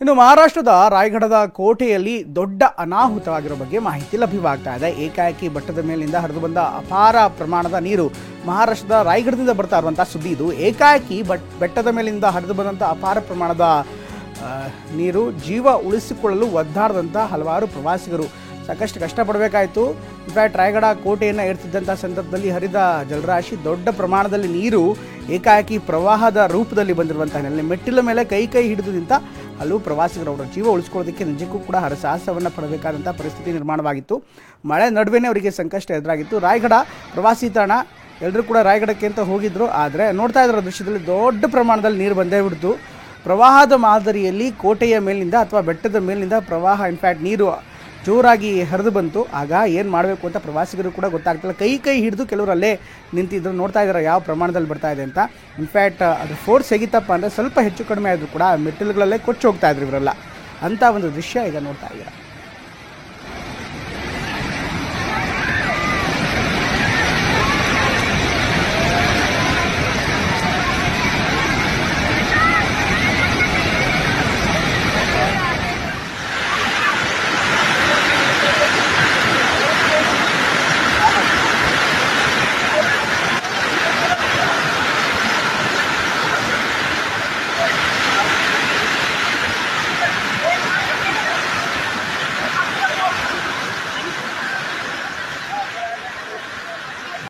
ಇನ್ನು ಮಹಾರಾಷ್ಟ್ರದ ರಾಯಗಢದ ಕೋಟೆಯಲ್ಲಿ ದೊಡ್ಡ ಅನಾಹುತವಾಗಿರೋ ಬಗ್ಗೆ ಮಾಹಿತಿ ಲಭ್ಯವಾಗ್ತಾ ಇದೆ. ಏಕಾಏಕಿ ಬೆಟ್ಟದ ಮೇಲಿಂದ ಹರಿದು ಬಂದ ಅಪಾರ ಪ್ರಮಾಣದ ನೀರು ಮಹಾರಾಷ್ಟ್ರದ ರಾಯಗಢದಿಂದ ಬರ್ತಾ ಇರುವಂತಹ ಸುದ್ದಿ ಇದು. ಏಕಾಏಕಿ ಬೆಟ್ಟದ ಮೇಲಿಂದ ಹರಿದು ಬಂದಂಥ ಅಪಾರ ಪ್ರಮಾಣದ ನೀರು ಜೀವ ಉಳಿಸಿಕೊಳ್ಳಲು ಒದ್ದಾಡದಂಥ ಹಲವಾರು ಪ್ರವಾಸಿಗರು ಸಾಕಷ್ಟು ಕಷ್ಟಪಡಬೇಕಾಯಿತು. ಇನ್ಫ್ಯಾಕ್ಟ್ ರಾಯಗಢ ಕೋಟೆಯನ್ನು ಏರ್ತಿದ್ದಂಥ ಸಂದರ್ಭದಲ್ಲಿ ಹರಿದ ಜಲರಾಶಿ ದೊಡ್ಡ ಪ್ರಮಾಣದಲ್ಲಿ ನೀರು ಏಕಾಏಕಿ ಪ್ರವಾಹದ ರೂಪದಲ್ಲಿ ಬಂದಿರುವಂಥ ಹಿನ್ನೆಲೆ ಮೆಟ್ಟಿಲ ಮೇಲೆ ಕೈ ಹಿಡಿದು ನಿಂತ ಹಲವು ಪ್ರವಾಸಿಗರು ಅವರ ಜೀವ ಉಳಿಸ್ಕೊಳ್ಳೋದಕ್ಕೆ ನಿಜಕ್ಕೂ ಕೂಡ ಹರಸಾಹಸವನ್ನು ಪಡಬೇಕಾದಂಥ ಪರಿಸ್ಥಿತಿ ನಿರ್ಮಾಣವಾಗಿತ್ತು. ಮಳೆ ನಡುವೆನೇ ಅವರಿಗೆ ಸಂಕಷ್ಟ ಎದುರಾಗಿತ್ತು. ರಾಯಗಢ ಪ್ರವಾಸಿ ತಾಣ, ಎಲ್ಲರೂ ಕೂಡ ರಾಯಗಢಕ್ಕೆ ಅಂತ ಹೋಗಿದ್ರು. ಆದರೆ ನೋಡ್ತಾ ಇರೋ ದೃಶ್ಯದಲ್ಲಿ ದೊಡ್ಡ ಪ್ರಮಾಣದಲ್ಲಿ ನೀರು ಬಂದೇ ಬಿಡ್ತು. ಪ್ರವಾಹದ ಮಾದರಿಯಲ್ಲಿ ಕೋಟೆಯ ಮೇಲಿನಿಂದ ಅಥವಾ ಬೆಟ್ಟದ ಮೇಲಿನಿಂದ ಪ್ರವಾಹ ಇನ್ಫ್ಯಾಕ್ಟ್ ನೀರು ಜೋರಾಗಿ ಹರಿದು ಬಂತು. ಆಗ ಏನು ಮಾಡಬೇಕು ಅಂತ ಪ್ರವಾಸಿಗರು ಕೂಡ ಗೊತ್ತಾಗ್ತಿಲ್ಲ. ಕೈ ಹಿಡಿದು ಕೆಲವರು ಅಲ್ಲೇ ನಿಂತಿದ್ರು. ನೋಡ್ತಾ ಇದ್ದಾರೆ ಯಾವ ಪ್ರಮಾಣದಲ್ಲಿ ಬರ್ತಾ ಇದೆ ಅಂತ. ಇನ್ಫ್ಯಾಕ್ಟ್ ಅದು ಫೋರ್ಸ್ ಹೇಗಿತ್ತಪ್ಪ ಅಂದರೆ ಸ್ವಲ್ಪ ಹೆಚ್ಚು ಕಡಿಮೆ ಆದರೂ ಕೂಡ ಮೆಟ್ಟಿಲುಗಳಲ್ಲೇ ಕೊಚ್ಚಿ ಹೋಗ್ತಾ ಇದ್ರು ಇವರೆಲ್ಲ. ಅಂಥ ಒಂದು ದೃಶ್ಯ ಈಗ ನೋಡ್ತಾ ಇದ್ದಾರೆ.